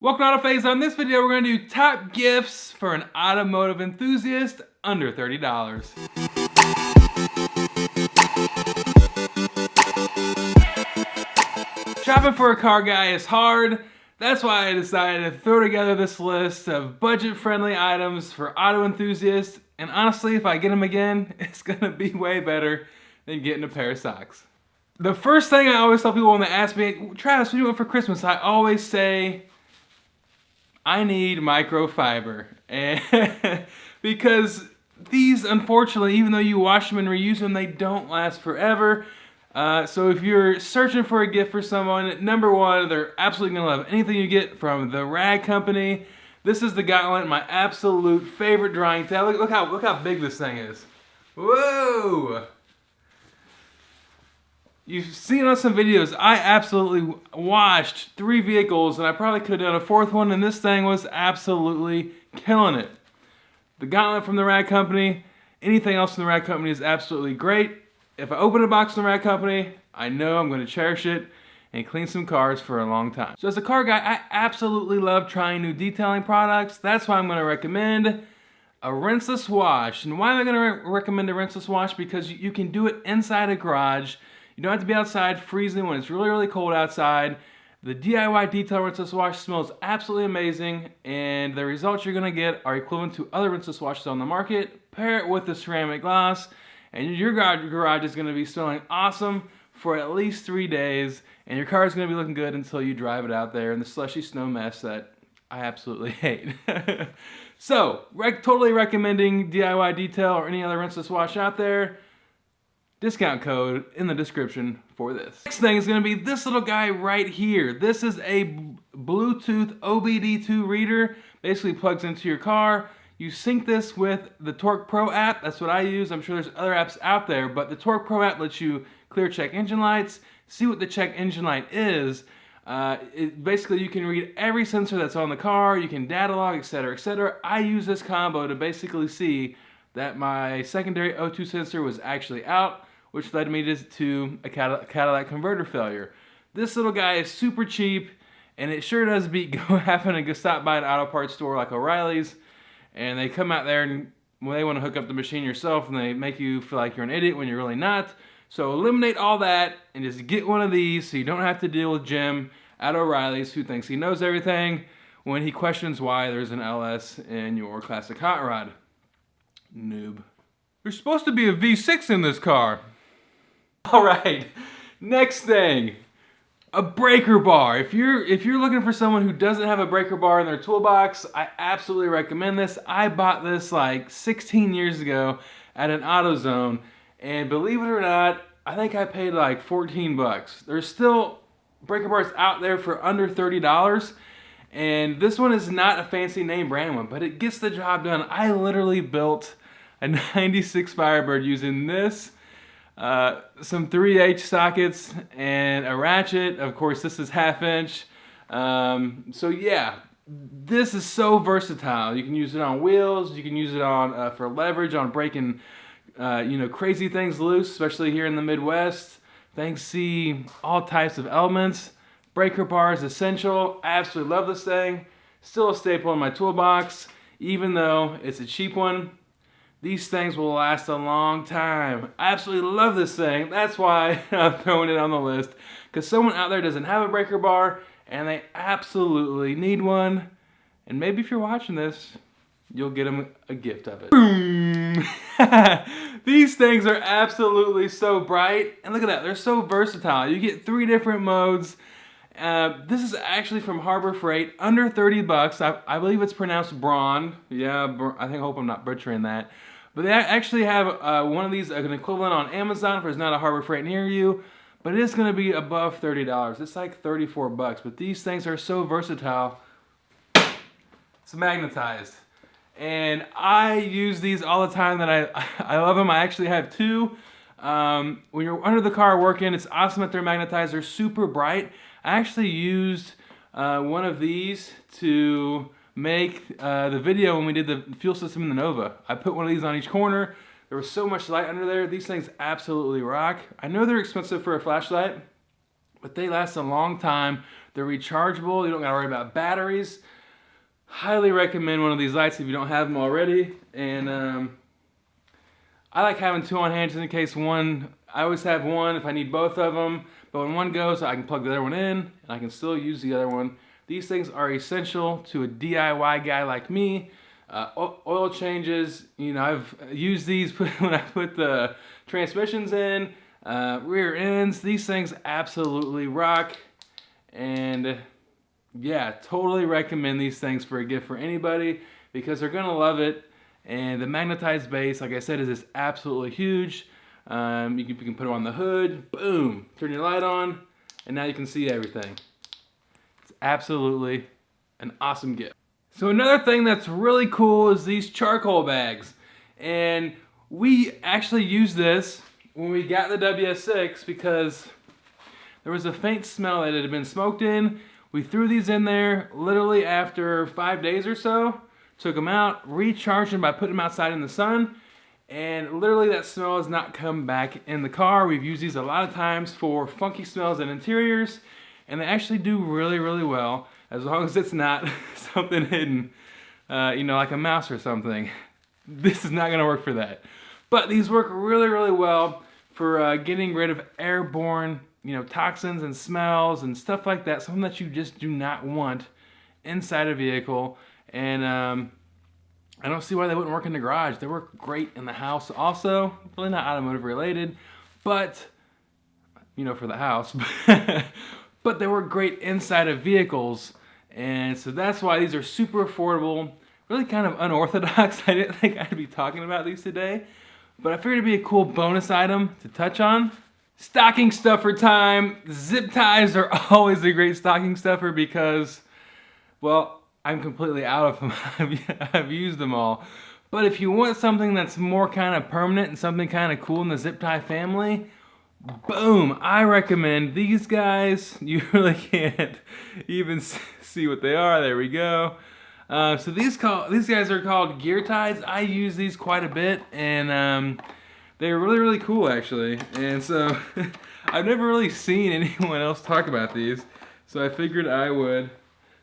Welcome to Autofaze. On this video, we're going to do top gifts for an automotive enthusiast under $30. Shopping for a car guy is hard. That's why I decided to throw together this list of budget-friendly items for auto enthusiasts. And honestly, if I get them again, it's going to be way better than getting a pair of socks. The first thing I always tell people when they ask me, Travis, what do you want for Christmas? I always say, I need microfiber. And because these, unfortunately, even though you wash them and reuse them, they don't last forever. So if you're searching for a gift for someone, number one, they're absolutely gonna love anything you get from the Rag Company. This is the Gauntlet, my absolute favorite drying towel. Look how big this thing is. Whoa! You've seen on some videos, I absolutely washed 3 vehicles and I probably could have done a 4th one, and this thing was absolutely killing it. The Gauntlet from the Rag Company, anything else from the Rag Company is absolutely great. If I open a box from the Rag Company, I know I'm going to cherish it and clean some cars for a long time. So as a car guy, I absolutely love trying new detailing products. That's why I'm going to recommend a rinseless wash. And why am I going to recommend a rinseless wash? Because you can do it inside a garage. You don't have to be outside freezing when it's really, really cold outside. The DIY detail rinseless wash smells absolutely amazing, and the results you're gonna get are equivalent to other rinseless washes on the market. Pair it with the ceramic gloss, and your garage is gonna be smelling awesome for at least 3 days, and your car is gonna be looking good until you drive it out there in the slushy snow mess that I absolutely hate. So, totally recommending DIY detail or any other rinseless wash out there. Discount code in the description for this. Next thing is going to be this little guy right here. This is a Bluetooth OBD2 Reader. Basically plugs into your car. You sync this with the Torque Pro app. That's what I use. I'm sure there's other apps out there, but the Torque Pro app lets you clear check engine lights, see what the check engine light is. Basically, you can read every sensor that's on the car. You can data log, etc., etc. I use this combo to basically see that my secondary O2 sensor was actually out, which led me to a Cadillac converter failure. This little guy is super cheap, and it sure does beat having to go stop by an auto parts store like O'Reilly's, and they come out there and they want to hook up the machine yourself, and they make you feel like you're an idiot when you're really not. So eliminate all that and just get one of these so you don't have to deal with Jim at O'Reilly's, who thinks he knows everything when he questions why there's an LS in your classic hot rod. Noob. There's supposed to be a V6 in this car. Alright, next thing, a breaker bar. If you're looking for someone who doesn't have a breaker bar in their toolbox, I absolutely recommend this. I bought this like 16 years ago at an AutoZone, and believe it or not, I think I paid like 14 bucks. There's still breaker bars out there for under $30, and this one is not a fancy name brand one, but it gets the job done. I literally built a 96 Firebird using this, some 3H sockets, and a ratchet. Of course, this is 1/2 inch. So yeah, this is so versatile. You can use it on wheels. You can use it on for leverage on breaking, crazy things loose, especially here in the Midwest. Things see all types of elements. Breaker bar is essential. I absolutely love this thing. Still a staple in my toolbox, even though it's a cheap one. These things will last a long time. I absolutely love this thing. That's why I'm throwing it on the list. Because someone out there doesn't have a breaker bar and they absolutely need one. And maybe if you're watching this, you'll get them a gift of it. Boom! These things are absolutely so bright. And look at that, they're so versatile. You get 3 different modes. This is actually from Harbor Freight, under 30 bucks. I believe it's pronounced Braun. Yeah, I hope I'm not butchering that. But they actually have one of these, an equivalent on Amazon if there's not a Harbor Freight near you. But it is going to be above $30. It's like 34 bucks. But these things are so versatile. It's magnetized. And I use these all the time. That I love them. I actually have 2. When you're under the car working, it's awesome that they're magnetized. They're super bright. I actually used one of these to make the video when we did the fuel system in the Nova. I put one of these on each corner. There was so much light under there. These things absolutely rock. I know they're expensive for a flashlight, but they last a long time. They're rechargeable. You don't gotta worry about batteries. Highly recommend one of these lights if you don't have them already. And I like having two on hand just in case one. I always have one if I need both of them. But when one goes, I can plug the other one in, and I can still use the other one. These things are essential to a DIY guy like me. Oil changes, you know, I've used these when I put the transmissions in, rear ends. These things absolutely rock. And yeah, totally recommend these things for a gift for anybody because they're gonna love it. And the magnetized base, like I said, is just absolutely huge. You can put it on the hood, boom, turn your light on, and now you can see everything. It's absolutely an awesome gift. So another thing that's really cool is these charcoal bags. And we actually used this when we got the WS6 because there was a faint smell that it had been smoked in. We threw these in there literally after 5 days or so, took them out, recharged them by putting them outside in the sun, and literally that smell has not come back in the car. We've used these a lot of times for funky smells in interiors, and they actually do really, really well, as long as it's not something hidden, you know, like a mouse or something. This is not gonna work for that. But these work really, really well for getting rid of airborne, you know, toxins and smells and stuff like that, something that you just do not want inside a vehicle. And I don't see why they wouldn't work in the garage. They work great in the house also. Really not automotive related, but, you know, for the house. But they work great inside of vehicles. And so that's why these are super affordable, really kind of unorthodox. I didn't think I'd be talking about these today, but I figured it'd be a cool bonus item to touch on. Stocking stuffer time. Zip ties are always a great stocking stuffer because, well, I'm completely out of them. I've used them all. But if you want something that's more kind of permanent and something kind of cool in the zip tie family, boom, I recommend these guys. You really can't even see what they are. There we go. So these guys are called gear ties. I use these quite a bit, and they're really, really cool actually. And so I've never really seen anyone else talk about these, so I figured I would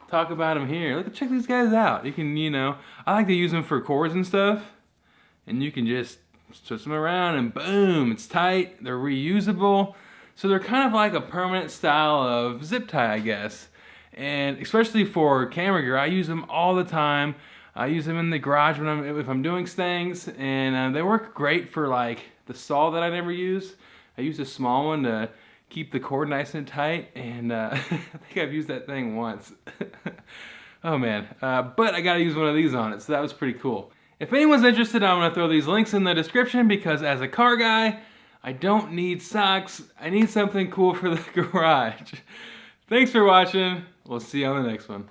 talk about them here. Look, check these guys out. You can, you know, I like to use them for cords and stuff, and you can just switch them around and boom, it's tight. They're reusable, so they're kind of like a permanent style of zip tie, I guess. And especially for camera gear, I use them all the time. I use them in the garage when if I'm doing things, and they work great for like the saw that I never use. I use a small one to keep the cord nice and tight, and I think I've used that thing once. Oh man, but I gotta use one of these on it, so that was pretty cool. If anyone's interested, I'm gonna throw these links in the description because as a car guy, I don't need socks. I need something cool for the garage. Thanks for watching. We'll see you on the next one.